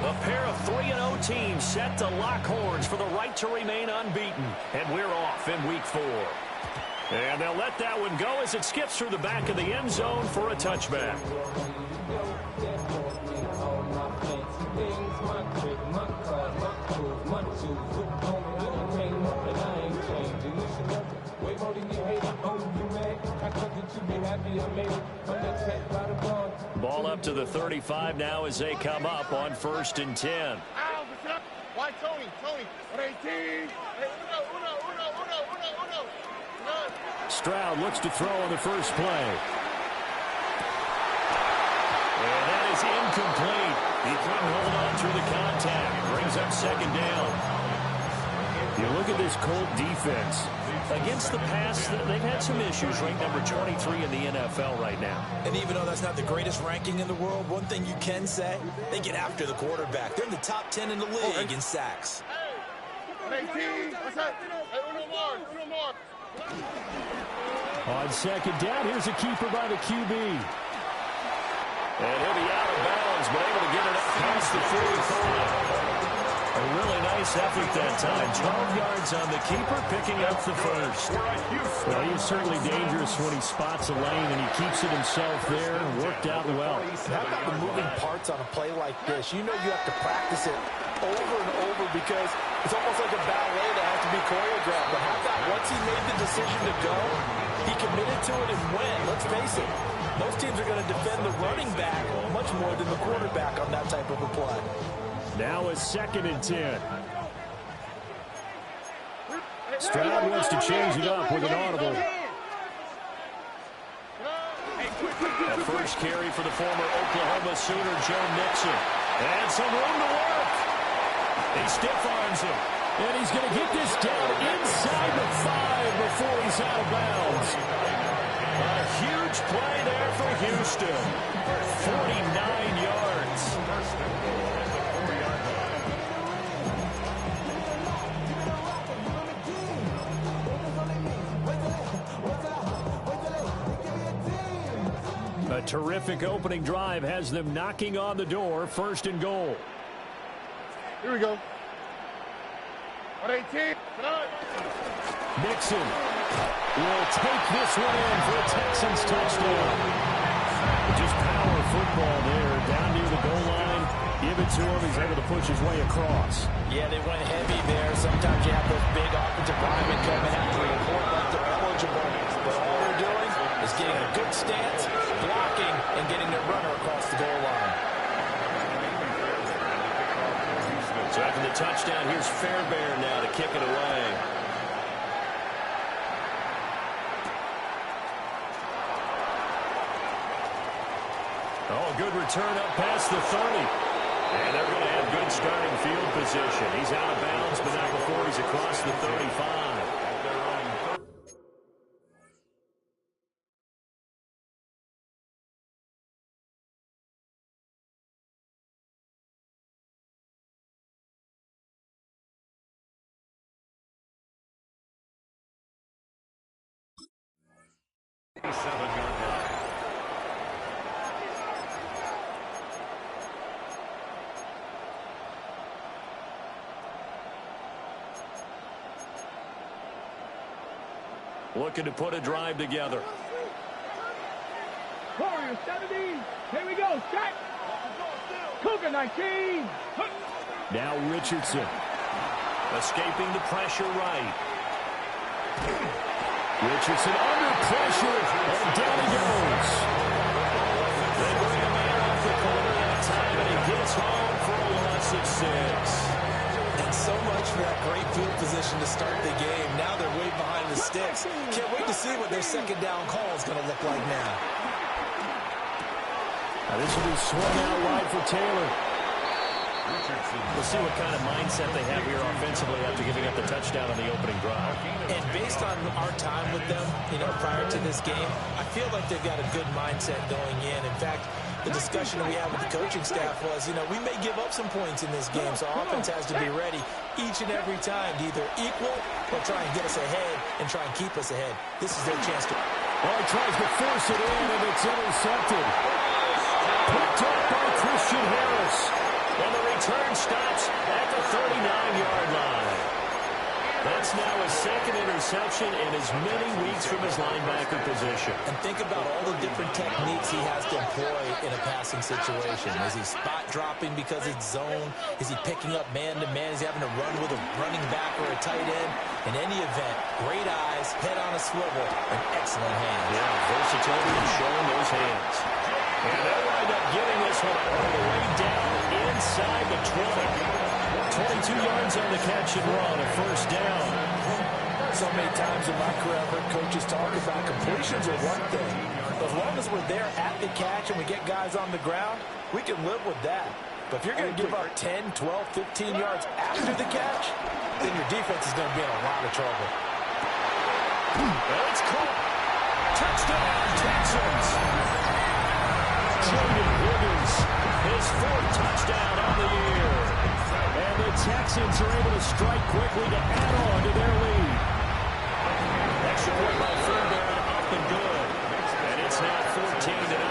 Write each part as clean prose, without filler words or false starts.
A pair of 3-0 teams set to lock horns for the right to remain unbeaten. And we're off in week 4. And they'll let that one go as it skips through the back of the end zone for a touchback. Ball up to the 35 now as they come up on 1st and 10. Why Tony? 18. Stroud looks to throw on the first play. And that is incomplete. He couldn't hold on through the contact. Brings up 2nd down. You look at this Colt defense. Against the pass, they've had some issues. Ranked number 23 in the NFL right now. And even though that's not the greatest ranking in the world, one thing you can say, they get after the quarterback. They're in the top 10 in the league in sacks. On 2nd down, here's a keeper by the QB. And he'll be out of bounds, but able to get it up past the 45. A really nice effort that time. 12 yards on the keeper, picking up the first. Well, he is certainly dangerous when he spots a lane, and he keeps it himself there. Worked out well. How about the moving parts on a play like this? You know you have to practice it over and over because it's almost like a ballet that has to be choreographed. But how about once he made the decision to go, he committed to it and went. Let's face it, most teams are going to defend the running back much more than the quarterback on that type of a play. Now a 2nd and 10. Stroud wants to change it up with an audible. A first carry for the former Oklahoma Sooner, Joe Mixon. And some room to work. He stiff arms him. And he's going to get this down inside the 5 before he's out of bounds. A huge play there for Houston. 49 yards. A terrific opening drive has them knocking on the door. 1st and goal. Here we go. 18. Mixon will take this one in for a Texans touchdown. Just power football there. Down near the goal line. Give it to him. He's able to push his way across. Yeah, they went heavy there. Sometimes you have those big offensive linemen coming after you like they're eligible. But all they're doing is getting a good stance, blocking, and getting their runner across the goal line. So after the touchdown, here's Fairbairn now to kick it away. Oh, good return up past the 30. And they're going to have good starting field position. He's out of bounds, but not before he's across the 35. Looking to put a drive together. Warriors 70. Here we go. Set. Cougar 19. Now Richardson. Escaping the pressure right. Richardson under pressure. And down he goes. They bring a man off the corner that time, and he gets home for a loss of 6. And so much for that great field position to start the game. Now they're way behind the sticks. Can't wait to see what their 2nd down call is going to look like now. Now this will be swung out wide for Taylor. We'll see what kind of mindset they have here offensively after giving up the touchdown on the opening drive. And based on our time with them, prior to this game, I feel like they've got a good mindset going in. In fact, the discussion that we had with the coaching staff was, we may give up some points in this game, so our offense has to be ready each and every time to either equal or try and get us ahead and try and keep us ahead. This is their chance to... Well, he tries to force it in, and it's intercepted. Picked up by Christian Harris. And the return That's now his second interception in as many weeks from his linebacker position. And think about all the different techniques he has to employ in a passing situation. Is he spot dropping because it's zone? Is he picking up man-to-man? Is he having to run with a running back or a tight end? In any event, great eyes, head on a swivel, and excellent hands. Yeah, versatility and showing those hands. And they'll wind up getting this one all the way down inside the 20. 22 yards on the catch and run, a first down. So many times in my career, I've heard coaches talk about completions are one thing. As long as we're there at the catch and we get guys on the ground, we can live with that. But if you're going to give up 10, 12, 15 yards after the catch, then your defense is going to be in a lot of trouble. It's caught. Touchdown, Texans. Jordan Higgins, his fourth touchdown on the year. And the Texans are able to strike quickly to add on to their lead. Extra point by Fairbairn, up and good. And it's now 14-0.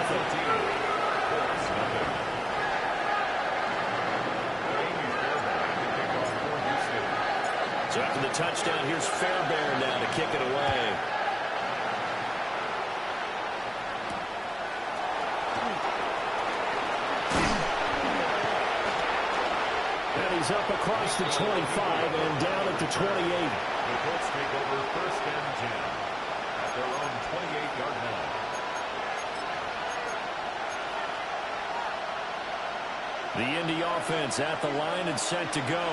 So after the touchdown, here's Fairbairn now to kick it away. He's up across the 25 and down at the 28. The Colts take over first and 10 at their own 28-yard line. The Indy offense at the line and set to go.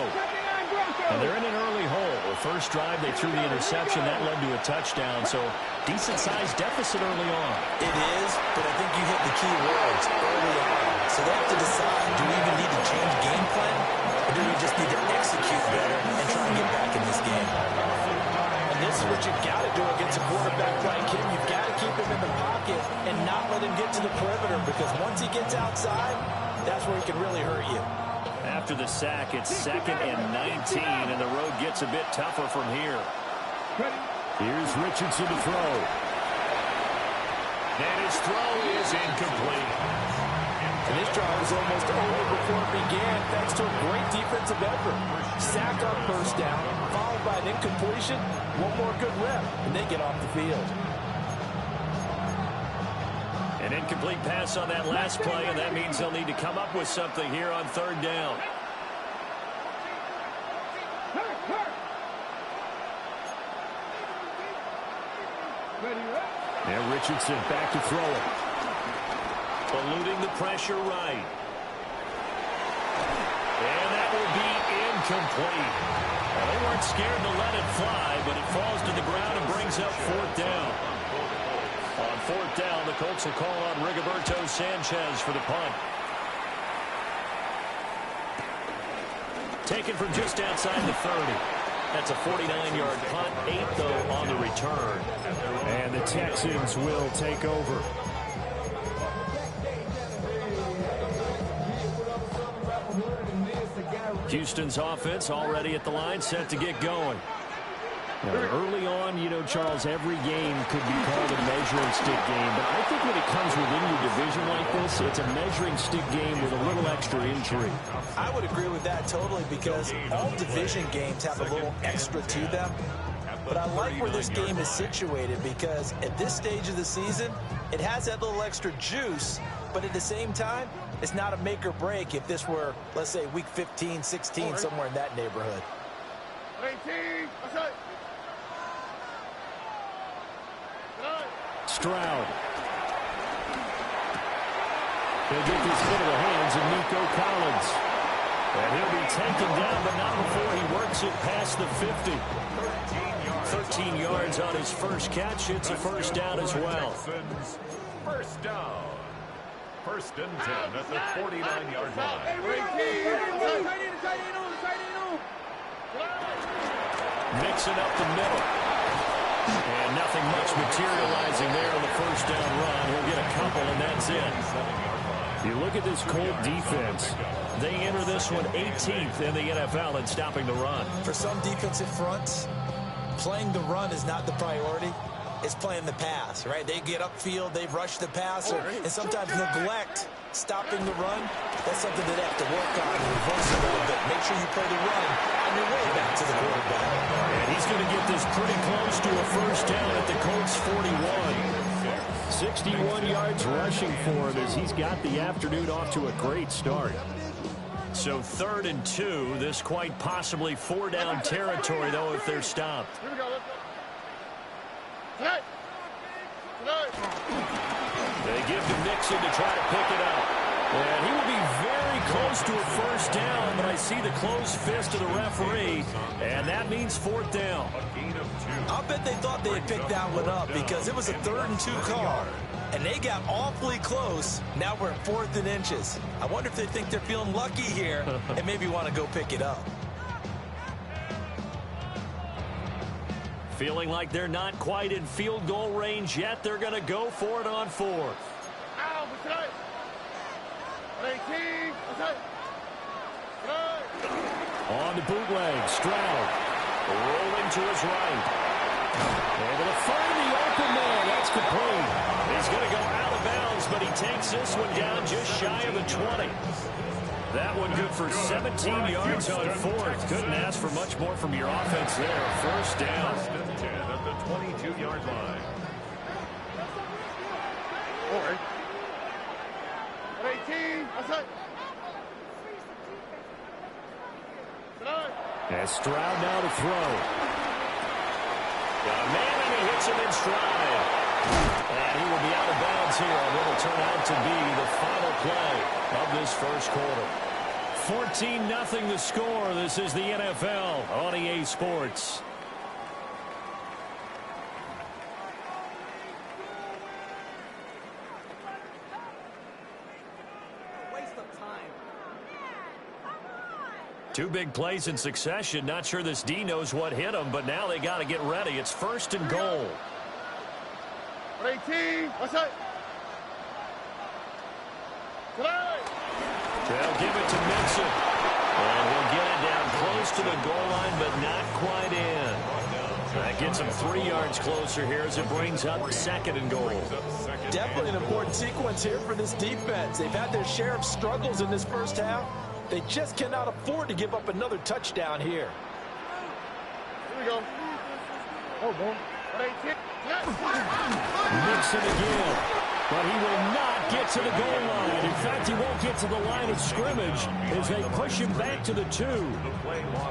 And they're in an early hole. The first drive, they threw the interception. That led to a touchdown. So decent-sized deficit early on. It is, but I think you hit the key words early on. So they have to decide, do we even need to change game plan? Or do we just need to execute better and try and get back in this game? And this is what you've got to do against a quarterback like him. You've got to keep him in the pocket and not let him get to the perimeter, because once he gets outside, that's where he can really hurt you. After the sack, it's 2nd and 19, and the road gets a bit tougher from here. Here's Richardson to throw. And his throw is incomplete. And this drive was almost over before it began, thanks to a great defensive effort. Sack on first down, followed by an incompletion, one more good rep, and they get off the field. An incomplete pass on that last play, and that means they'll need to come up with something here on third down. And Richardson back to throw it. Eluding the pressure right. And that will be incomplete. Well, they weren't scared to let it fly, but it falls to the ground and brings up fourth down. On fourth down, the Colts will call on Rigoberto Sanchez for the punt. Taken from just outside the 30. That's a 49-yard punt, 8 though on the return. And the Texans will take over. Houston's offense already at the line, set to get going. Now, early on, you know, Charles, every game could be called a measuring stick game. But I think when it comes within your division like this, it's a measuring stick game with a little extra intrigue. I would agree with that totally, because all division games have a little extra to them. But I like where this game is situated, because at this stage of the season, it has that little extra juice. But at the same time, it's not a make or break if this were, let's say, week 15, 16, somewhere in that neighborhood. 18, outside. Stroud. He'll get this into the hands of Nico Collins. And he'll be taken down, but not before he works it past the 50. 13 yards on his first catch. It's a first down as well. First down. First and 10 at the 49-yard line. Mixing up the middle. And nothing much materializing there on the first down run. He'll get a couple, and that's it. You look at this Colt defense. They enter this one 18th in the NFL in stopping the run. For some defensive fronts, playing the run is not the priority. It's playing the pass, right? They get upfield, they've rushed the passer, and sometimes neglect stopping the run. That's something that they have to work on and reverse a little bit. Make sure you play the run on your way back to the quarterback. And he's going to get this pretty close to a first down at the Colts 41. 61 yards rushing for him as he's got the afternoon off to a great start. So 3rd and 2. This quite possibly 4-down territory, though, if they're stopped. Here we go. Tonight. They give to Mixon to try to pick it up. And he will be very close to a first down, but I see the closed fist of the referee, and that means 4th down. I'll bet they thought they had picked that one up because it was a 3rd and 2 call. And they got awfully close. Now we're at 4th and inches. I wonder if they think they're feeling lucky here and maybe want to go pick it up. Feeling like they're not quite in field goal range yet. They're going to go for it on 4th. On the bootleg, Stroud rolling to his right. Able to find the open man. That's complete. He's going to go out of bounds, but he takes this one down just shy of the 20. That one good for 17 yards on 4th. Couldn't ask for much more from your offense there. First down. 10 at the 22-yard line. 18. Outside. And Stroud now to throw. Got a man, and he hits him in stride. And he will be out of bounds here on what will turn out to be the final play of this first quarter. 14-0 the score. This is the NFL on EA Sports. Two big plays in succession. Not sure this D knows what hit him, but now they got to get ready. It's 1st and goal. 18. Outside. They'll give it to Mixon. And he'll get it down close to the goal line, but not quite in. That gets him 3 yards closer here as it brings up 2nd and goal. Definitely an important sequence here for this defense. They've had their share of struggles in this first half. They just cannot afford to give up another touchdown here. Here we go. Oh, boy. 18. Mixon again. But he will not get to the goal line. In fact, he won't get to the line of scrimmage as they push him back to the 2.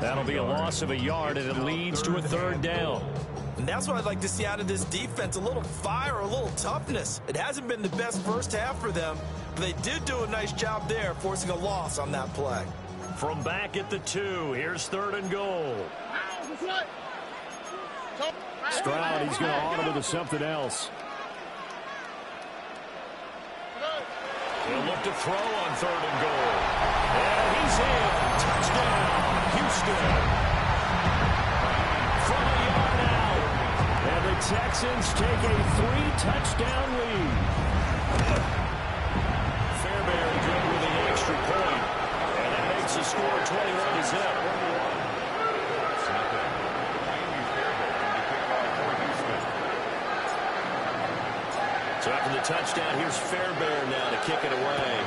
That'll be a loss of a yard, and it leads to a 3rd down. And that's what I'd like to see out of this defense, a little fire, a little toughness. It hasn't been the best first half for them, but they did do a nice job there, forcing a loss on that play. From back at the 2, here's 3rd and goal. Stroud, he's going to auto it to something else. He'll look to throw on 3rd and goal. And he's in. Touchdown, Houston. From a yard out. And the Texans take a 3-touchdown lead. Fairbairn good with the extra point. And that makes the score 21-0. So after the touchdown, here's Fairbairn now to kick it away.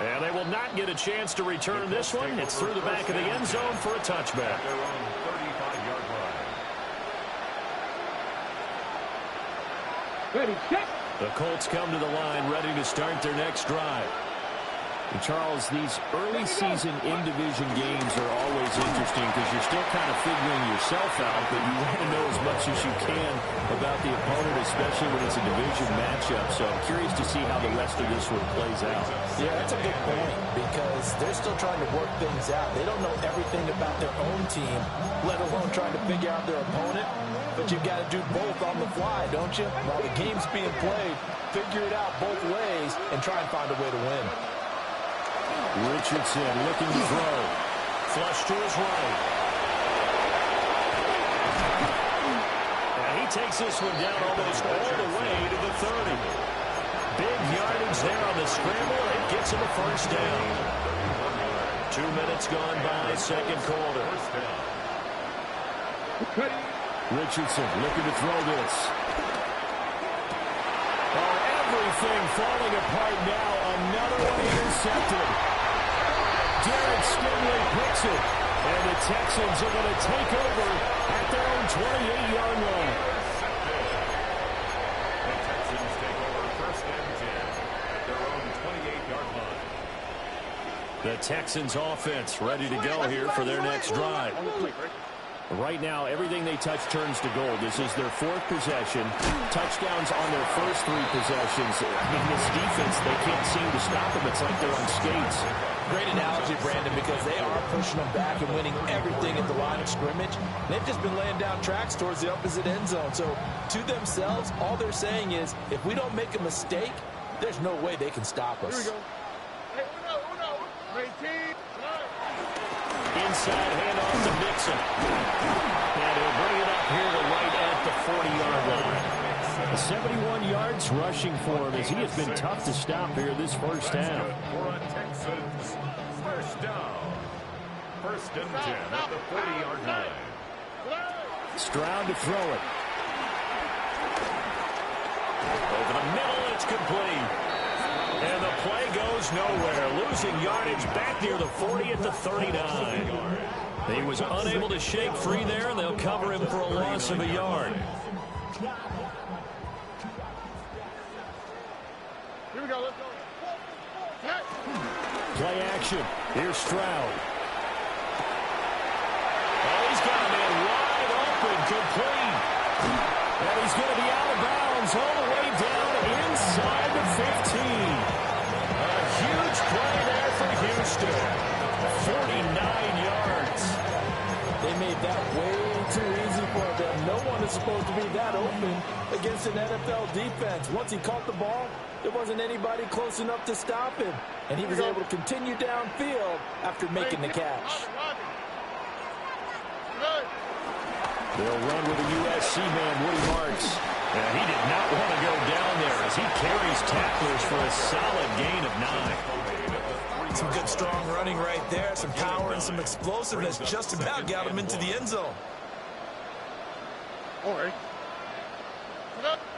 And they will not get a chance to return this one. It's through the back of the end zone for a touchback. Their own 35-yard line. Ready, check. The Colts come to the line ready to start their next drive. And Charles, these early season in-division games are always interesting because you're still kind of figuring yourself out, but you want to know as much as you can about the opponent, especially when it's a division matchup. So I'm curious to see how the rest of this one plays out. Yeah, that's a good point because they're still trying to work things out. They don't know everything about their own team, let alone trying to figure out their opponent. But you've got to do both on the fly, don't you? While the game's being played, figure it out both ways and try and find a way to win. Richardson looking to throw. Flush to his right. And he takes this one down almost all the way to the 30. Big yardage there on the scramble. It gets him a first down. 2 minutes gone by, second quarter. Richardson looking to throw this. Oh, everything falling apart now. Another one intercepted. picks it. And the Texans are going to take over at their own 28-yard line. The Texans take over 1st and 10 at their own 28-yard line. The Texans offense ready to go here for their next drive. Right now, everything they touch turns to gold. This is their 4th possession. Touchdowns on their first 3 possessions. In this defense, they can't seem to stop them. It's like they're on skates. Great analogy, Brandon, because they are pushing them back and winning everything at the line of scrimmage. They've just been laying down tracks towards the opposite end zone. So to themselves, all they're saying is, if we don't make a mistake, there's no way they can stop us. Here we go. Hey, Uno. 18. Inside handoff to Mixon. And he'll bring it up here to right at the 40-yard line. 71 yards rushing for him as he has been tough to stop here this first half. For a Texans first down. 1st and 10 at the 40-yard line. Stroud to throw it. Over the middle, it's complete. And the play goes nowhere. Losing yardage back near the 40 at the 39. He was unable to shake free there, and they'll cover him for a loss of a yard. Here we go. Let's go. Play action. Here's Stroud. Oh, he's got a man wide open, complete. And he's going to be out of bounds all the way down inside the 15. A huge play there for Houston. 49 yards. They made that way too easy for them. No one is supposed to be that open against an NFL defense. Once he caught the ball, there wasn't anybody close enough to stop him. And he was able to continue downfield after making the catch. They'll run with a USC man, Woody Marks. And he did not want to go down there as he carries tacklers for a solid gain of 9. Some good strong running right there. Some power and some explosiveness just about got him into the end zone. All right.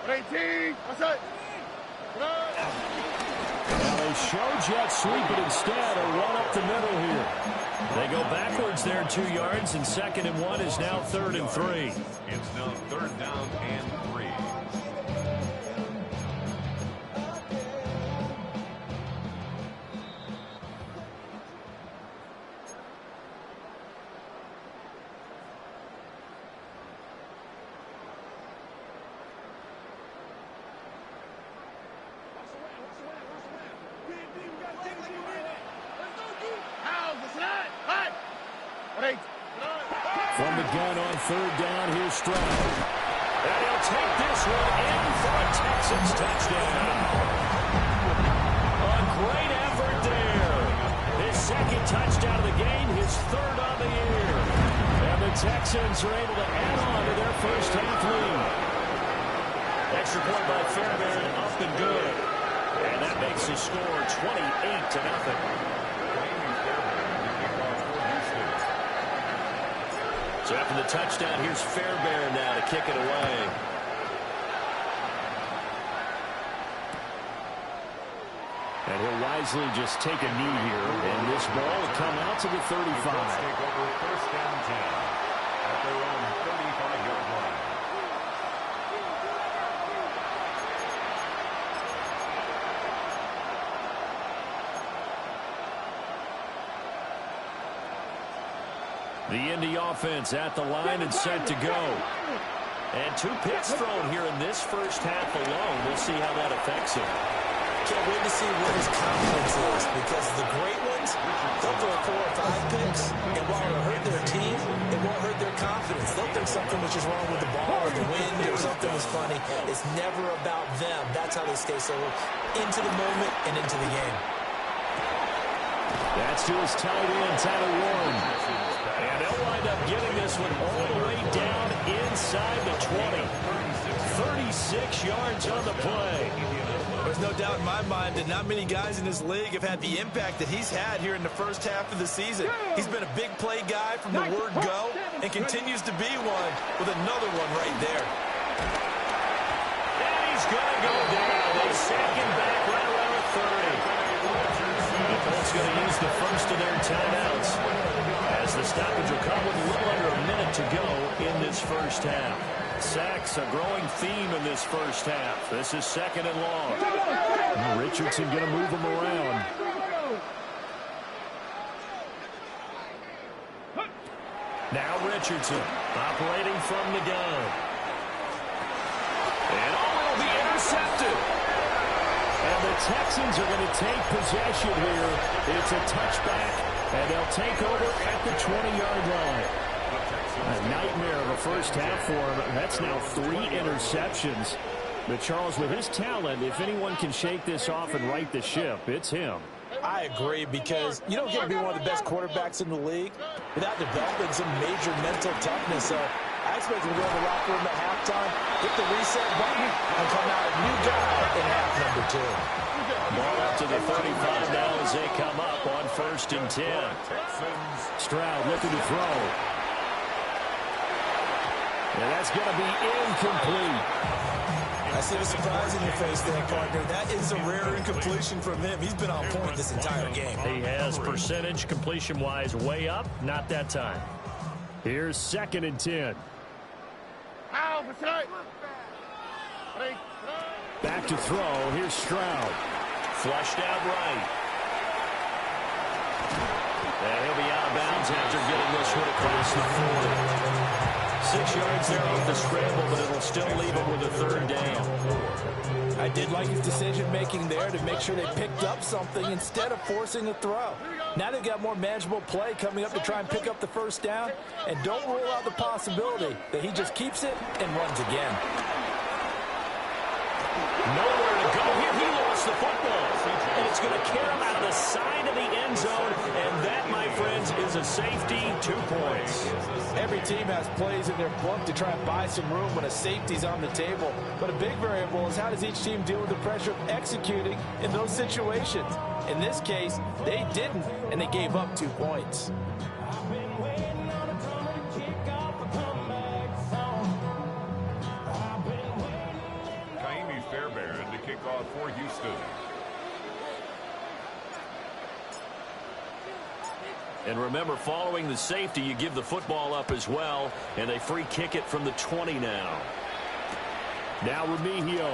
18. That's it. Now they show jet sweep, but instead a run up the middle here. They go backwards there 2 yards, and 2nd and 1 is now 3rd and 3. It's now 3rd down and 3. From the gun on 3rd down, here's Stroud. And he'll take this one in for a Texans touchdown. A great effort there. His 2nd touchdown of the game, his 3rd on the year. And the Texans are able to add on to their first half lead. Extra point by Fairbairn, up and good. And that makes the score 28-0. So after the touchdown, here's Fairbairn now to kick it away. And he'll wisely just take a knee here. And this ball will come out to the 35. Take over 1st and 10 at their own 35-yard line. The Indy offense at the line and set to go. And 2 picks thrown here in this first half alone. We'll see how that affects him. Can't wait to see what his confidence is, because the great ones, they'll throw 4 or 5 picks, and while it'll hurt their team, it won't hurt their confidence. They'll think something was just wrong with the ball or the wind or something was funny. It's never about them. That's how they stay so into the moment and into the game. That's to his tight end, Tyler Warren. And they'll wind up getting this one all the way down inside the 20. 36 yards on the play. There's no doubt in my mind that not many guys in this league have had the impact that he's had here in the first half of the season. He's been a big play guy from the word go and continues to be one with another one right there. And he's going to go down. They sack him back right around the 30. The Colts going to use the first of their timeouts. as the stoppage will come with a little under a minute to go in this first half. Sacks, a growing theme in this first half. This is 2nd and long. And Richardson going to move him around. Now Richardson operating from the gun. And will be intercepted. And the Texans are going to take possession here. It's a touchback, and they'll take over at the 20-yard line. A nightmare of a first half for him. That's now 3 interceptions. But Charles, with his talent, if anyone can shake this off and right the ship, it's him. I agree, because you don't get to be one of the best quarterbacks in the league without developing some major mental toughness. So I expect him to go in the locker room at halftime, hit the reset button, and come out a new guy in half number 2. Ball up to the 35 now as they come up on 1st and 10. Stroud looking to throw. And that's going to be incomplete. I see the surprise in your face there, partner. That is a rare incompletion from him. He's been on point this entire game. He has percentage completion-wise way up. Not that time. Here's 2nd and 10. Back to throw. Here's Stroud. Flushed out right. And he'll be out of bounds after getting this one across the 40. 6 yards there off the scramble, but it'll still leave him with a 3rd down. I did like his decision-making there to make sure they picked up something instead of forcing a throw. Now they've got more manageable play coming up to try and pick up the 1st down, and don't rule out the possibility that he just keeps it and runs again. Nowhere to go here. He lost the football. And it's going to carry him out of the side of the end zone. And that, my friends, is a safety. 2 points. Every team has plays in their book to try and buy some room when a safety's on the table. But a big variable is how does each team deal with the pressure of executing in those situations. In this case, they didn't, and they gave up 2 points. Fairbairn to kick off for Houston. And remember, following the safety, you give the football up as well, and they free kick it from the 20 now. Now Remigio.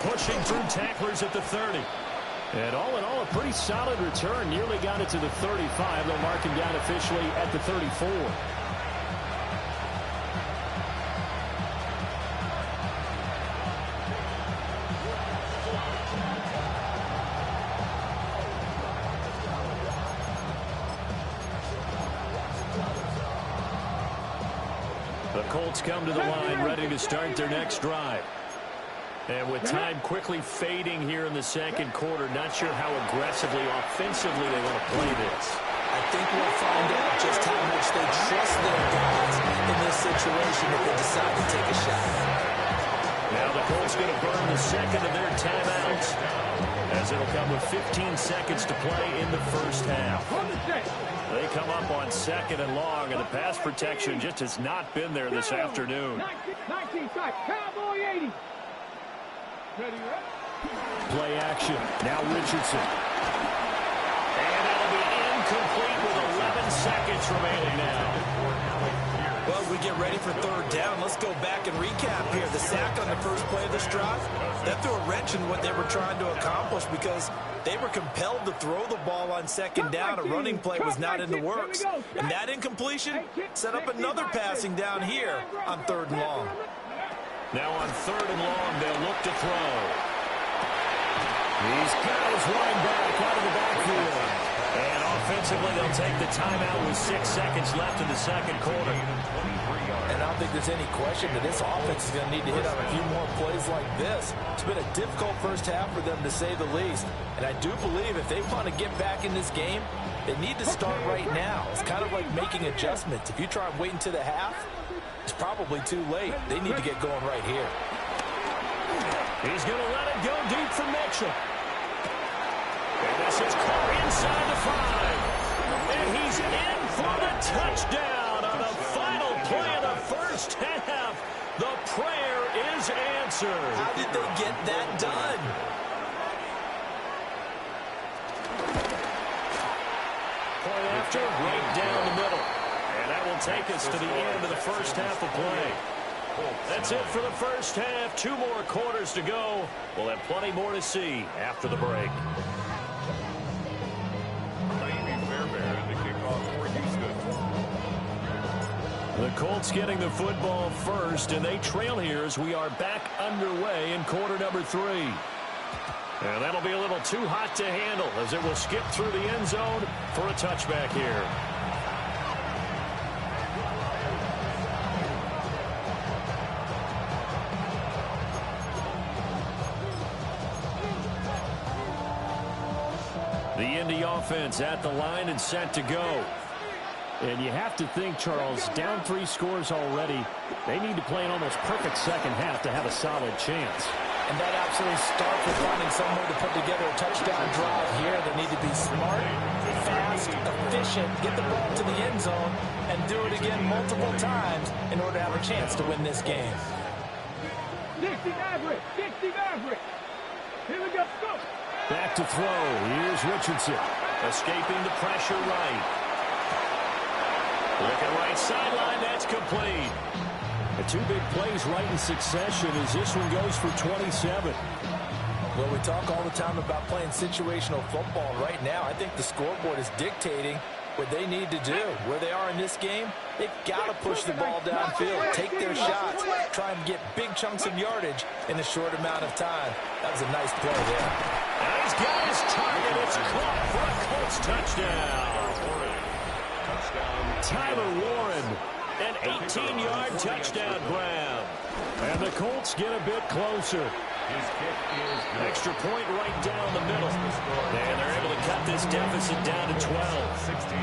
Pushing through tacklers at the 30. And all in all, a pretty solid return. Nearly got it to the 35. They'll mark him down officially at the 34. The Colts come to the line, ready to start their next drive. And with time quickly fading here in the 2nd quarter, not sure how aggressively, offensively they want to play this. I think we'll find out just how much they trust their guys in this situation if they decide to take a shot. Now the Colts going to burn the 2nd of their timeouts, as it'll come with 15 seconds to play in the first half. They come up on 2nd and long, and the pass protection just has not been there this afternoon. 19 side, Cowboy 80. Play action. Now Richardson. And it'll be incomplete with 11 seconds remaining now. Well, as we get ready for 3rd down, let's go back and recap here. The sack on the first play of this drive, that threw a wrench in what they were trying to accomplish because they were compelled to throw the ball on 2nd down. A running play was not in the works. And that incompletion set up another passing down here on 3rd and long. Now on 3rd and long, they'll look to throw. He's got his line back out of the backfield. And offensively, they'll take the timeout with 6 seconds left in the 2nd quarter. And I don't think there's any question that this offense is going to need to hit on a few more plays like this. It's been a difficult first half for them, to say the least. And I do believe if they want to get back in this game, they need to start right now. It's kind of like making adjustments. If you try and wait until the half, it's probably too late. They need to get going right here. He's going to let it go deep for Mitchell. And this is caught inside the 5. And he's in for the touchdown on the final play of the first half. The prayer is answered. How did they get that done? Schuster right down the middle. And that will take us to the end of the first half of play. That's it for the first half. 2 more quarters to go. We'll have plenty more to see after the break. The Colts getting the football first, and they trail here as we are back underway in quarter number 3. And that'll be a little too hot to handle as it will skip through the end zone for a touchback here. The Indy offense at the line and set to go. And you have to think, Charles, down 3 scores already. They need to play an almost perfect second half to have a solid chance. And that absolutely starts with finding somewhere to put together a touchdown drive here. They need to be smart, fast, efficient, get the ball to the end zone, and do it again multiple times in order to have a chance to win this game. 60 Maverick! 60 Maverick! Here we go! Go! Back to throw. Here's Richardson. Escaping the pressure right. Looking right sideline, that's complete. The 2 big plays right in succession as this one goes for 27. Well, we talk all the time about playing situational football. Right now, I think the scoreboard is dictating what they need to do. Where they are in this game, they've got to push the ball downfield, take their shots, try and get big chunks of yardage in a short amount of time. That was a nice play there. And he's got his target. It's caught for a Colts touchdown. Tyler Warren, an 18-yard touchdown grab. And the Colts get a bit closer. His kick is good. Extra point right down the middle. And they're able to cut this deficit down to 12. 16.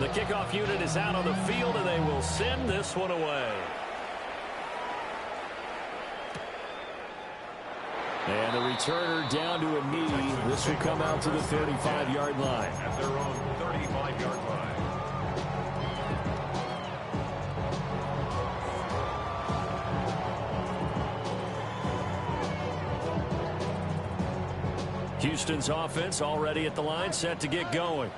The kickoff unit is out on the field, and they will send this one away. And the returner down to a knee. This will come out to the 35-yard line. At their own 35-yard line. Houston's offense already at the line, set to get going.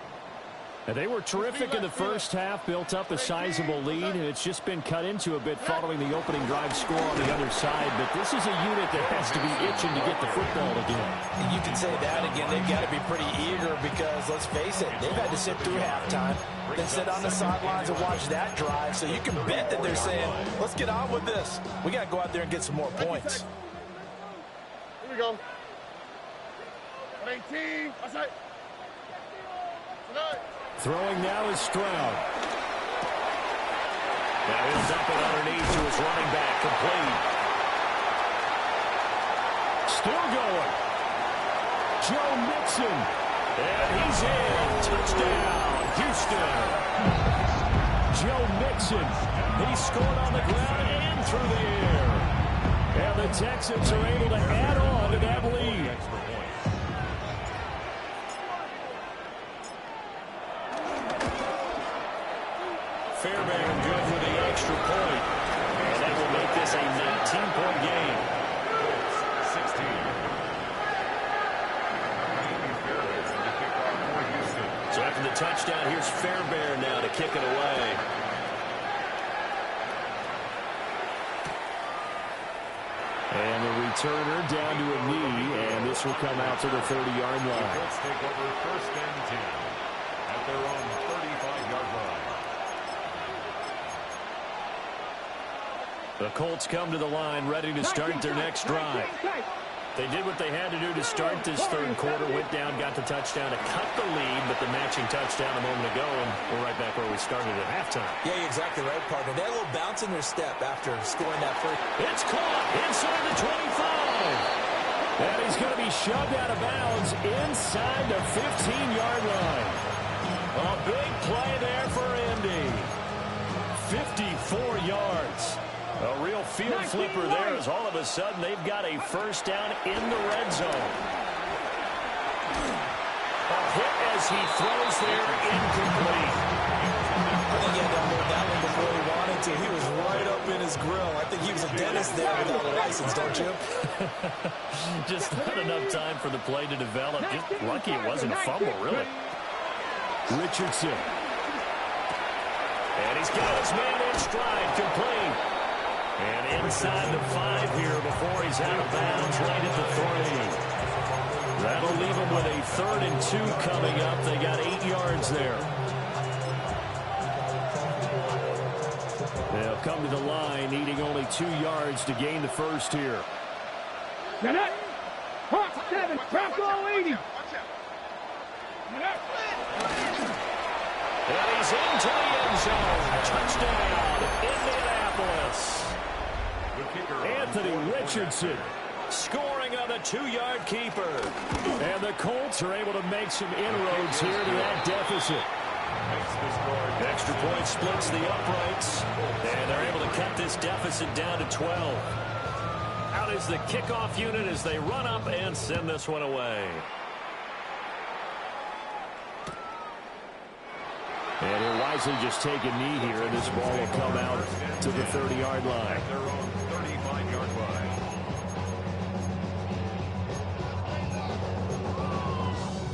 And they were terrific in the first half, built up a sizable lead, and it's just been cut into a bit following the opening drive score on the other side. But this is a unit that has to be itching to get the football again. And you can say that again. They've got to be pretty eager because, let's face it, they've had to sit through halftime, then sit on the sidelines and watch that drive. So you can bet that they're saying, let's get on with this. We got to go out there and get some more points. Here we go. 18. Outside. Tonight. Throwing now is Stroud. Now he'll dump it underneath to his running back, complete. Still going. Joe Mixon. And he's in. Touchdown, Houston. Joe Mixon. He scored on the ground and through the air. And the Texans are able to add on to that lead. Fairbairn good for the extra point. And that will make this a 19-point game. 16. Fairbairn to kick off for Houston. So after the touchdown, here's Fairbairn now to kick it away. And the returner down to a knee, and this will come out to the 30-yard The line. Colts take over first and 10 at their own 35-yard line. The Colts come to the line ready to start their next drive. They did what they had to do to start this third quarter, went down, got the touchdown to cut the lead, but the matching touchdown a moment ago, and we're right back where we started at halftime. Yeah, you're exactly right, partner. They had a little bounce in their step after scoring that first. It's caught inside the 25. And he's going to be shoved out of bounds inside the 15-yard line. A big play there for Indy. 54 yards. A real field flipper there as all of a sudden they've got a first down in the red zone. A hit as he throws there, incomplete. I think he had to hold that one before he wanted to. He was right up in his grill. I think he dentist there without a license, don't you? Just not enough time for the play to develop. Just lucky it wasn't a fumble, really. Richardson. And he's got his man in stride, complete. And inside the 5 here before he's out of bounds right at the 3. That'll leave him with a 3rd and 2 coming up. They got 8 yards there. They'll come to the line, needing only 2 yards to gain the first here. Now that, Hawk 7, Bronco 80. And he's into the end zone. Touchdown, Indianapolis. Anthony Richardson Scoring on the 2-yard keeper. And the Colts are able to make some inroads here to that deficit. Extra point splits the uprights. And they're able to cut this deficit down to 12. Out is the kickoff unit as they run up and send this one away. And he'll wisely just take a knee here, and this ball will come out to the 30-yard line. Their own 35-yard line.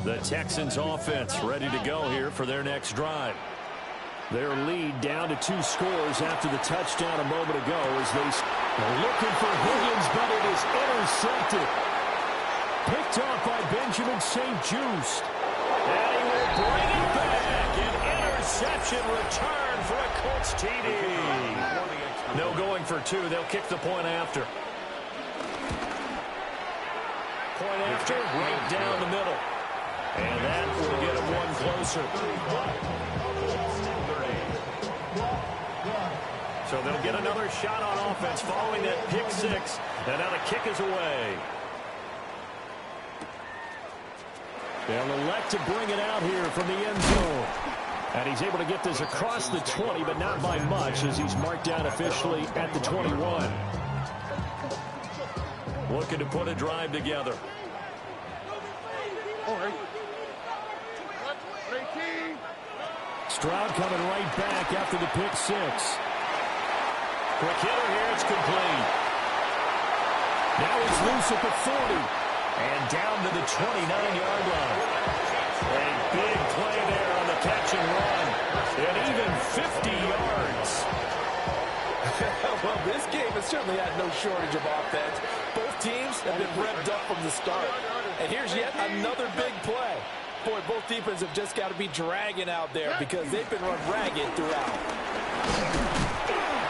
The Texans offense ready to go here for their next drive. Their lead down to 2 scores after the touchdown a moment ago as they are looking for Higgins, but it is intercepted. Picked off by Benjamin St-Juste. And he will bring it back. An interception return for a Colts TD. No going for 2. They'll kick the point after. Point after, right down the middle. And that will get him one closer. So they'll get another shot on offense following that pick 6. And now the kick is away. They'll elect to bring it out here from the end zone. And he's able to get this across the 20, but not by much as he's marked down officially at the 21. Looking to put a drive together. Stroud coming right back after the pick 6. Quick hitter here, it's complete. Now he's loose at the 40. And down to the 29-yard line. A big play there on the catch and run. And even 50 yards. Well, this game has certainly had no shortage of offense. Both teams have been revved up from the start. And here's yet another big play. Boy, both defenses have just got to be dragging out there because they've been run ragged throughout.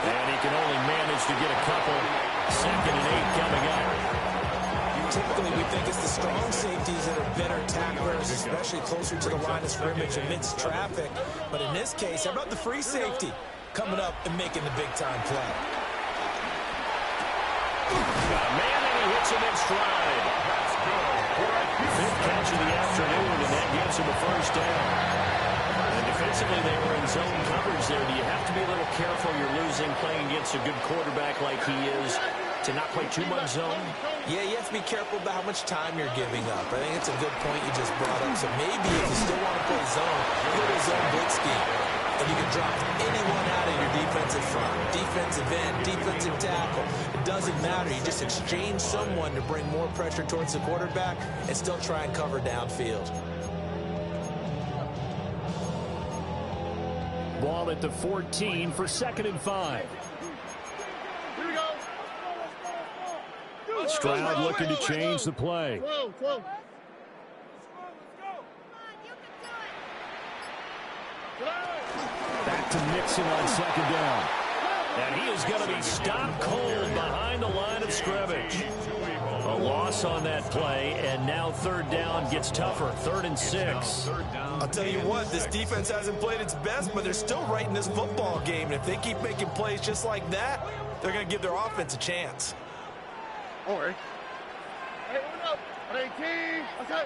And he can only manage to get a couple. 2nd and 8 coming up. Typically, we think it's the strong safeties that are better tacklers, especially closer to the line of scrimmage amidst traffic. But in this case, how about the free safety coming up and making the big-time play? Got a man, and he hits him in stride. 5th catch of the afternoon, and that gives him a first down. And defensively, they were in zone coverage there. Do you have to be a little careful? You're losing playing against a good quarterback like he is to not play too much zone? Yeah, you have to be careful about how much time you're giving up. I think it's a good point you just brought up. So maybe if you still want to play zone, go to zone blitz scheme. And you can drop anyone out of your defensive front, defensive end, defensive tackle. It doesn't matter. You just exchange someone to bring more pressure towards the quarterback and still try and cover downfield. Ball at the 14 for 2nd and 5. Here we go. Stroud looking to change the play. Back to Mixon on 2nd down. And he is going to be stopped cold behind the line of scrimmage. A loss on that play, and now 3rd down gets tougher. 3rd and 6. I'll tell you what, this defense hasn't played its best, but they're still right in this football game. And if they keep making plays just like that, they're going to give their offense a chance. All right. Hey, what up? 18. Okay.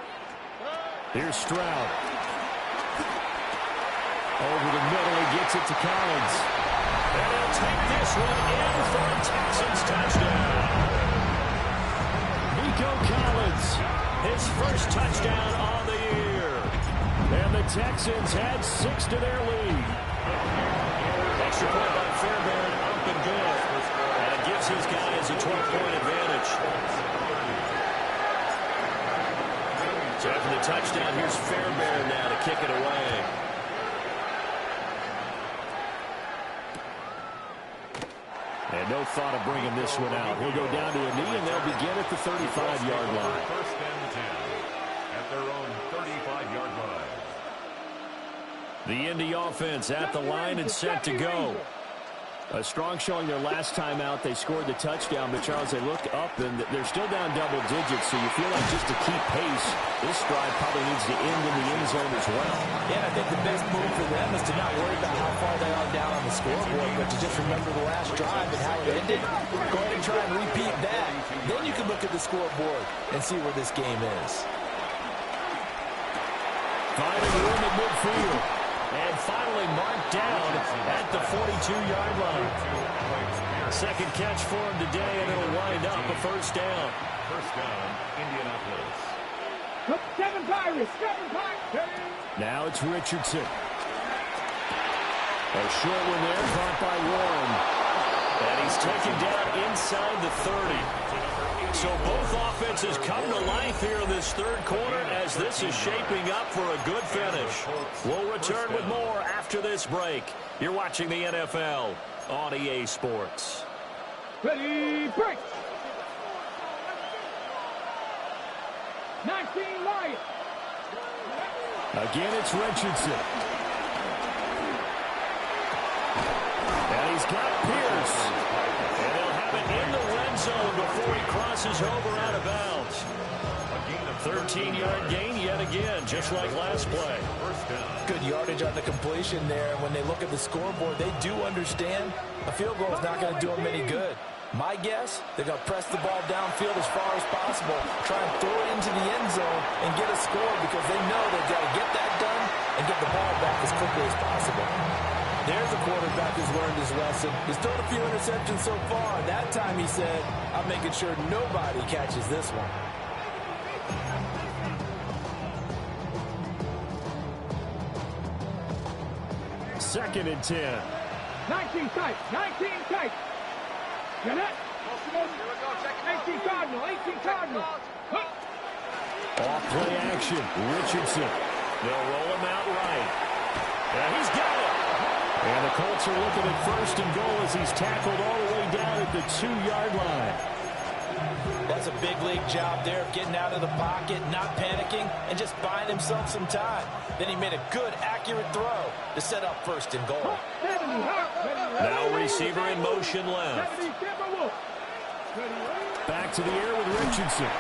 Here's Stroud. Over the middle, he gets it to Collins. And he'll take this one in for a Texans touchdown. Nico Collins, His first touchdown on the year. and the Texans add 6 to their lead. Extra point by Fairbairn, up and good. And it gives his guys And no thought of bringing this one out. He'll go down to a knee, and they'll begin at the 35-yard line. First and 10 at their own 35-yard line. The Indy offense at the line and set to go. A strong showing their last time out. They scored the touchdown, but Charles, they look up, and they're still down double digits, so you feel like just to keep pace, this drive probably needs to end in the end zone as well. Yeah, I think the best move for them is to not worry about how far they are down on the scoreboard, but to just remember the last drive and how it ended. Go ahead and try and repeat that. Then you can look at the scoreboard and see where this game is. Finding room at midfield. And finally marked down at the 42-yard line. Second catch for him today, and it'll wind up a first down. First down, Indianapolis. 7 Pirates, 7 Pirates. Now it's Richardson. A short one there, caught by Warren. And he's taken down inside the 30. So both offenses come to life here in this third quarter as this is shaping up for a good finish. We'll return with more after this break. You're watching the NFL on EA Sports. Ready, break. 19 Lions. Again, it's Richardson. And he's got Pierce. And they'll have it in the red zone before he crosses over out of bounds. A 13-yard gain yet again, just like last play. Good yardage on the completion there. When they look at the scoreboard, they do understand a field goal is not going to do them any good. My guess, they're going to press the ball downfield as far as possible, try and throw it into the end zone and get a score because they know they've got to get that done and get the ball back as quickly as possible. There's a quarterback who's learned his lesson. He's thrown a few interceptions so far. That time he said, I'm making sure nobody catches this one. Second and 10. 19 tight, 19 tight. Get it? 18 Cardinal, 18 Cardinal. Off play action, Richardson. They'll roll him out right. And he's got it. And the Colts are looking at first and goal as he's tackled all the way down at the 2-yard line. That's a big league job there of getting out of the pocket, not panicking, and just buying himself some time. Then he made a good, accurate throw to set up first and goal. Now receiver in motion left. Back to the air with Richardson.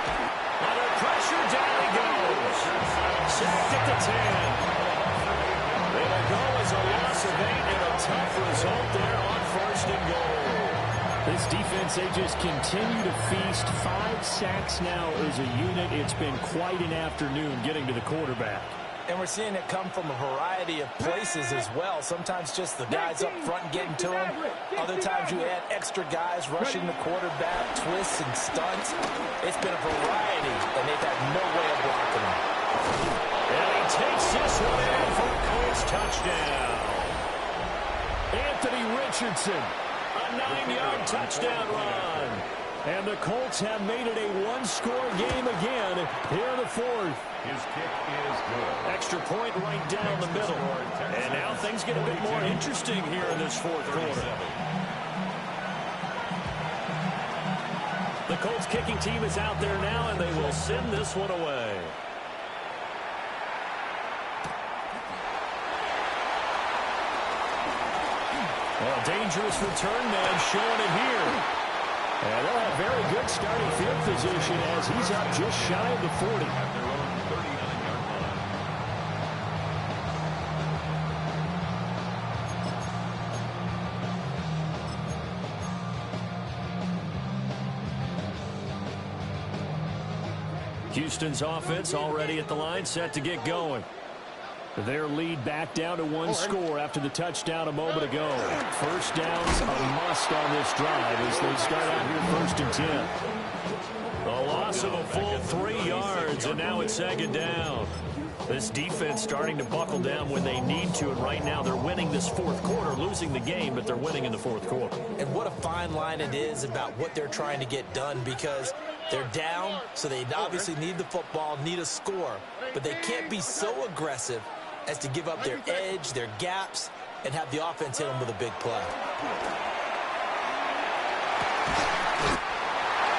Under pressure, down he goes. Sacked at the 10. It'll go as a loss of 8 and a tough result there on first and goal. This defense, they just continue to feast. 5 sacks now as a unit. It's been quite an afternoon getting to the quarterback. And we're seeing it come from a variety of places as well. Sometimes just the guys up front getting to him. Other times you add extra guys rushing the quarterback, twists and stunts. It's been a variety, and they've had no way of blocking him. And he takes this one in for a Colts touchdown. Anthony Richardson, a 9-yard touchdown run. And the Colts have made it a one-score game again here in the fourth. His kick is good. Extra point right down the middle. And now things get a bit more interesting here in this fourth quarter. The Colts kicking team is out there now, and they will send this one away. A dangerous return man showing it here. And they'll have very good starting field position as he's up just shy of the 40. At their own 39-yard line. Houston's offense already at the line, set to get going. Their lead back down to one score after the touchdown a moment ago. First down's a must on this drive as they start out here first and 10. A loss of a full 3 yards, and now it's second down. This defense starting to buckle down when they need to, and right now they're winning this fourth quarter, losing the game, but they're winning in the fourth quarter. And what a fine line it is about what they're trying to get done, because they're down, so they obviously need the football, need a score, but they can't be so aggressive as to give up their edge, their gaps, and have the offense hit them with a big play.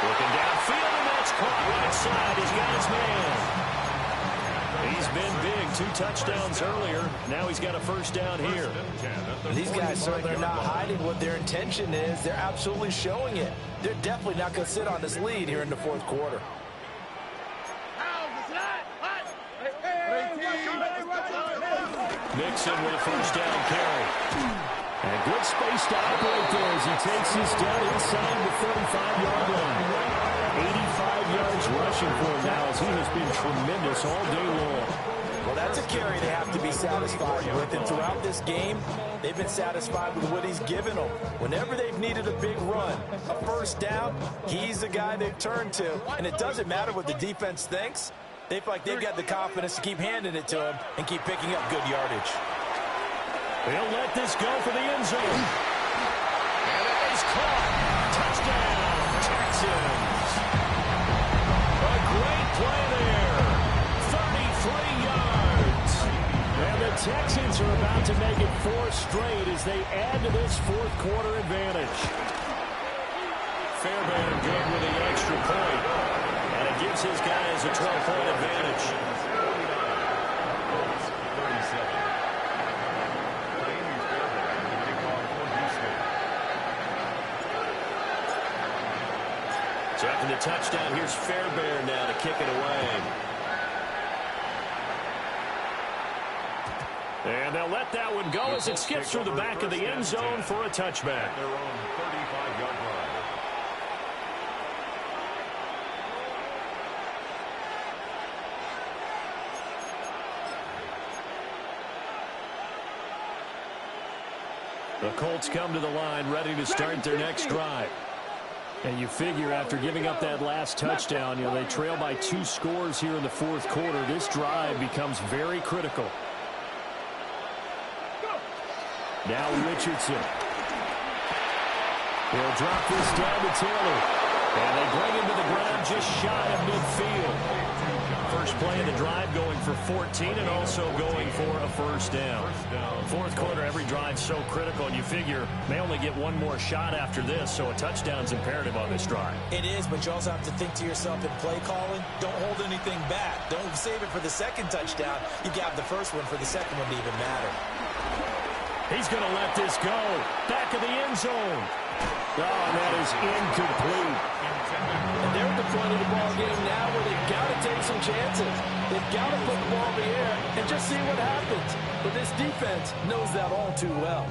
Looking downfield, and that's caught right side. He's got his man. He's been big. 2 touchdowns earlier. Now he's got a first down here. These guys certainly are not hiding what their intention is. They're absolutely showing it. They're definitely not going to sit on this lead here in the fourth quarter. Mixon with a first down carry. And good space to operate there as he takes this down inside the 35-yard line. 85 yards rushing for him now as he has been tremendous all day long. Well, that's a carry they have to be satisfied with. And throughout this game, they've been satisfied with what he's given them. Whenever they've needed a big run, a first down, he's the guy they've turned to. And it doesn't matter what the defense thinks. They feel like they've got the confidence to keep handing it to him and keep picking up good yardage. They'll let this go for the end zone. And it is caught. Touchdown, Texans. A great play there. 33 yards. And the Texans are about to make it 4 straight as they add to this fourth quarter advantage. Fairbairn good with the extra point. And it gives his guys a 12-point advantage. So after the touchdown, here's Fairbairn now to kick it away. And they'll let that one go as it skips through the back of the end zone for a touchback. Their own 35-yard line. The Colts come to the line ready to start their next drive. And you figure after giving up that last touchdown, they trail by 2 scores here in the fourth quarter. This drive becomes very critical. Now Richardson. They'll drop this down to Taylor. And they bring him to the ground just shy of midfield. First play of the drive going for 14 and also going for a first down. Fourth quarter, every drive so critical, and you figure may only get one more shot after this, so a touchdown's imperative on this drive. It is, but you also have to think to yourself in play calling, don't hold anything back. Don't save it for the second touchdown. You got the first one for the second one to even matter. He's going to let this go. Back of the end zone. Oh, and that is incomplete. And they're at the point of the ball game now where they've got to take some chances. They've got to put the ball in the air and just see what happens. But this defense knows that all too well.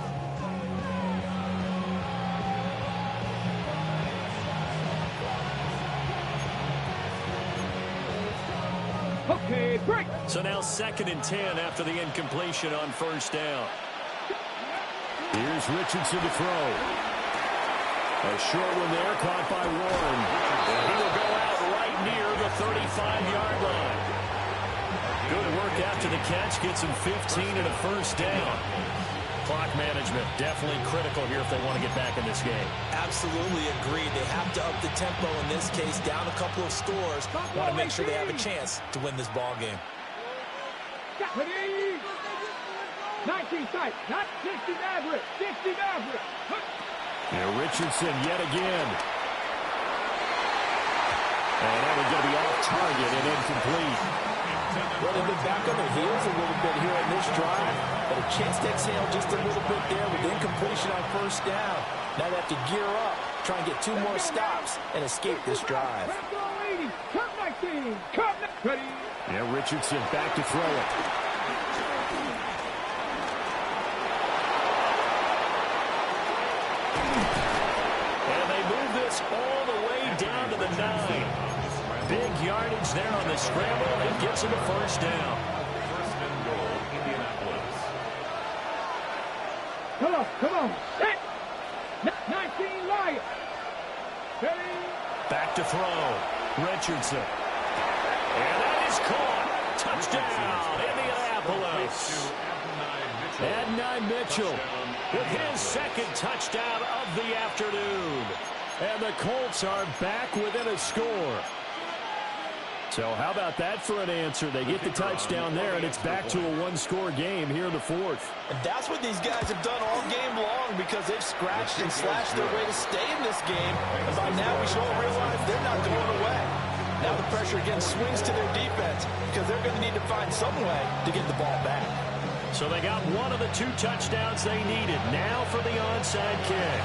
Okay, break. So now 2nd and 10 after the incompletion on first down. Here's Richardson to throw. A short one there, caught by Warren. And he will go out right near the 35-yard line. Good work after the catch. Gets him 15 and a first down. Clock management definitely critical here if they want to get back in this game. Absolutely agreed. They have to up the tempo in this case, down a couple of scores. Want to make sure they have a chance to win this ball game. 19 sight, not 60 average, 60 average. Now Richardson yet again. And that was going to be off target and incomplete. Well, they've been back on their heels a little bit here in this drive, but a chance to exhale just a little bit there with incompletion on first down. Now they have to gear up, try and get 2 more stops and escape this drive. Cut 19, cut 20. Yeah, Richardson back to throw it. And they move this all the way down to the 9. Big yardage there on the scramble and gets him a first down. First and goal, Indianapolis. Come on. Set. 19 Lions. Ready. Back to throw. Richardson. And that is caught. Touchdown, Indianapolis. Adonai Mitchell with his 2nd touchdown of the afternoon. And the Colts are back within a score. So how about that for an answer? They get the touchdown there, and it's back to a 1-score game here in the fourth. And that's what these guys have done all game long because because they've scratched and slashed their way to stay in this game. And by now, we should all realize they're not going away. Now the pressure again swings to their defense because they're going to need to find some way to get the ball back. So they got one of the 2 touchdowns they needed. Now for the onside kick.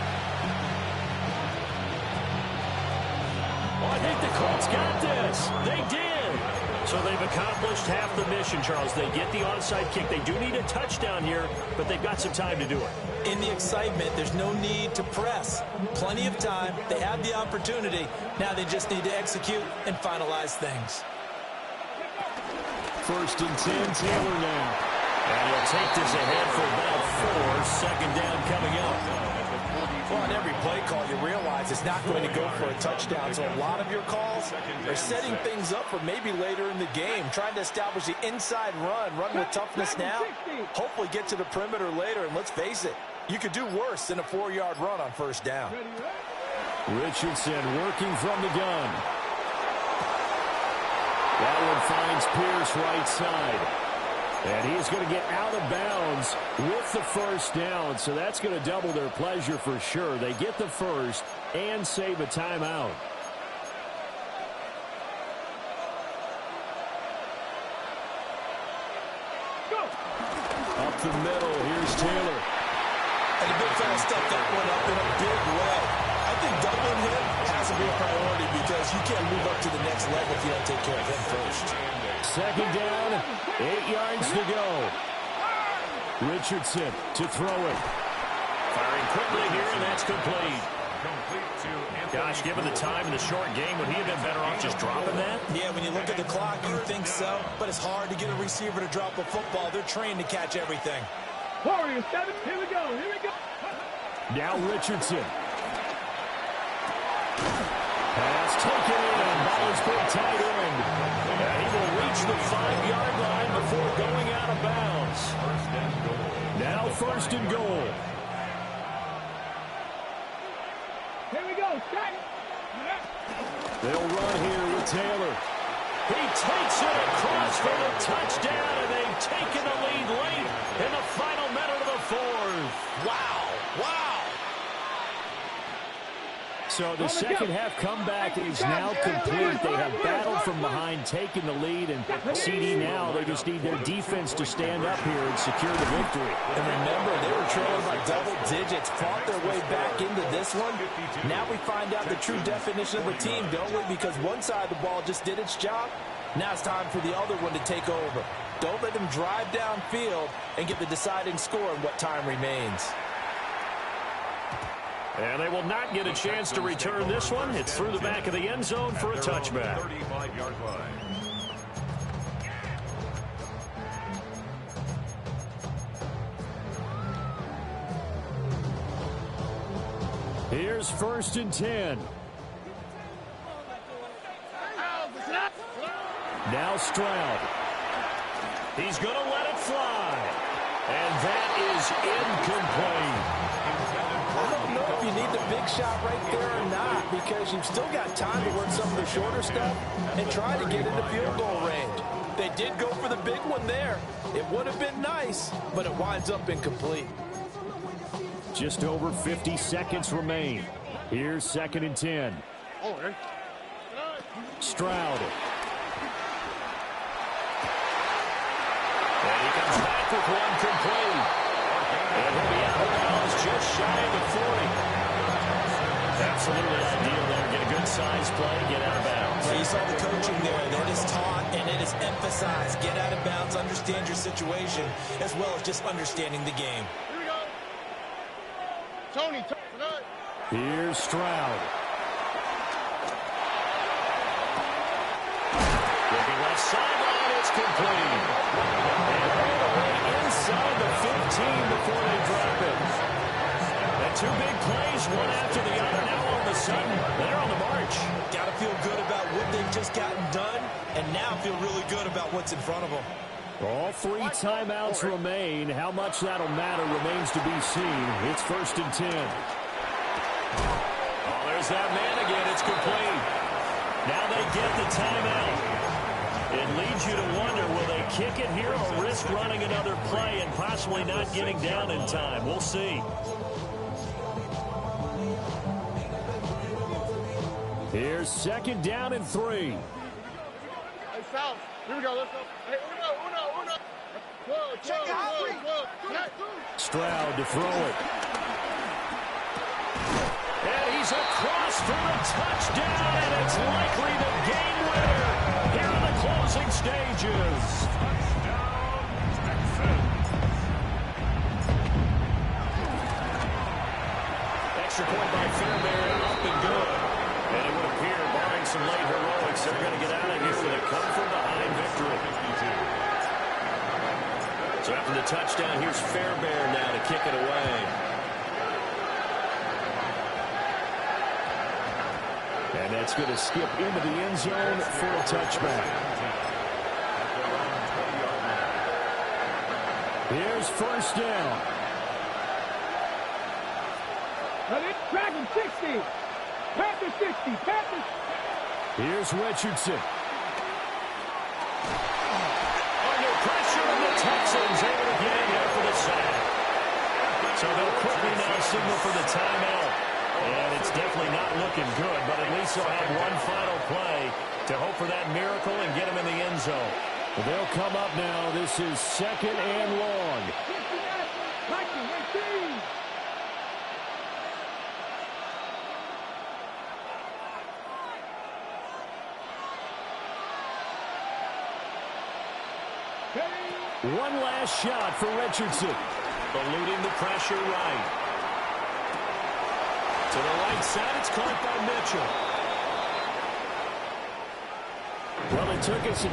Well, I think the Colts got this. They did. So they've accomplished half the mission, Charles. They get the onside kick. They do need a touchdown here, but they've got some time to do it. In the excitement, there's no need to press. Plenty of time. They have the opportunity. Now they just need to execute and finalize things. 1st and 10, Taylor now. And he'll take this ahead for about 4. 2nd down coming up. Well, on every play call, you realize it's not going to go for a touchdown. So a lot of your calls are setting things up for maybe later in the game, trying to establish the inside run with toughness now, hopefully get to the perimeter later. And let's face it, you could do worse than a 4-yard run on 1st down. Richardson working from the gun. That one finds Pierce right side. And he's going to get out of bounds with the 1st down. So that's going to double their pleasure for sure. They get the 1st and save a timeout. Up the middle, here's Taylor. And the big fella stepped that one up in a big way. I think doubling him has to be a priority because you can't move up to the next level if you don't take care of him first. 2nd down, 8 yards to go. Richardson to throw it. Firing quickly here, and that's complete. Gosh, given the time in the short game, would he have been better off just dropping that? Yeah, when you look at the clock, you think so. But it's hard to get a receiver to drop a football. They're trained to catch everything. Warriors 7, here we go, here we go. Now Richardson. Pass taken in by his big tight end. And he will reach the 5-yard line before going out of bounds. Now 1st and goal. Here we go, start. They'll run here with Taylor. He takes it across for the touchdown, and they've taken the lead late in the final minute of the 4th. Wow, wow. So the second half comeback is now complete. They have battled from behind, taken the lead, and CD now, they just need their defense to stand up here and secure the victory. And remember, they were trailing by double digits, fought their way back into this one. Now we find out the true definition of a team, don't we? Because one side of the ball just did its job. Now it's time for the other one to take over. Don't let them drive downfield and get the deciding score in what time remains. And they will not get a chance to return this one. It's through the back of the end zone for a touchback. 35-yard line. Here's 1st and 10. Now Stroud. He's going to let it fly. And that is incomplete. I don't know if you need the big shot right there or not, because you've still got time to work some of the shorter stuff and try to get into field goal range. They did go for the big one there. It would have been nice, but it winds up incomplete. Just over 50 seconds remain. Here's 2nd and 10. Stroud. And he comes back with one complete. And he'll be out of bounds just shy of the 40. Absolutely ideal there. Get a good size play, get out of bounds. You saw the coaching there. That is taught and it is emphasized. Get out of bounds, understand your situation, as well as just understanding the game. Here we go. Tony. Here's Stroud. Looking left sideline, it's complete. And all the way inside the 15 before they drop it. And 2 big plays, one after the other. Now all of a sudden, they're on the march. Got to feel good about what they've just gotten done, and now feel really good about what's in front of them. All 3 timeouts remain. How much that'll matter remains to be seen. It's 1st and 10. Oh, there's that man again. It's complete. Now they get the timeout. It leads you to wonder, will they kick it here or risk running another play and possibly not getting down in time? We'll see. Here's 2nd down and 3. Hey, South. Here we go. Let's go. Hey, uno. Whoa. Stroud to throw it. And he's across for the touchdown, and it's likely the game winner here in the closing stages. Extra point by Fairbairn, up and good. And it would appear, barring some late heroics, they're going to get out of here with a come-from-behind victory. So after the touchdown, here's Fairbairn now to kick it away. And that's going to skip into the end zone for a touchback. Here's 1st down. Dragon 60. Panther 60. Panther. Here's Richardson. Under pressure, and the Texans able to get in there for the sack. So they'll quickly now signal for the timeout. And it's definitely not looking good, but at least they'll have one final play to hope for that miracle and get them in the end zone. Well, they'll come up now. This is 2nd and long. One last shot for Richardson. Eluding the pressure right. To the right side, it's caught by Mitchell. Well, it took us a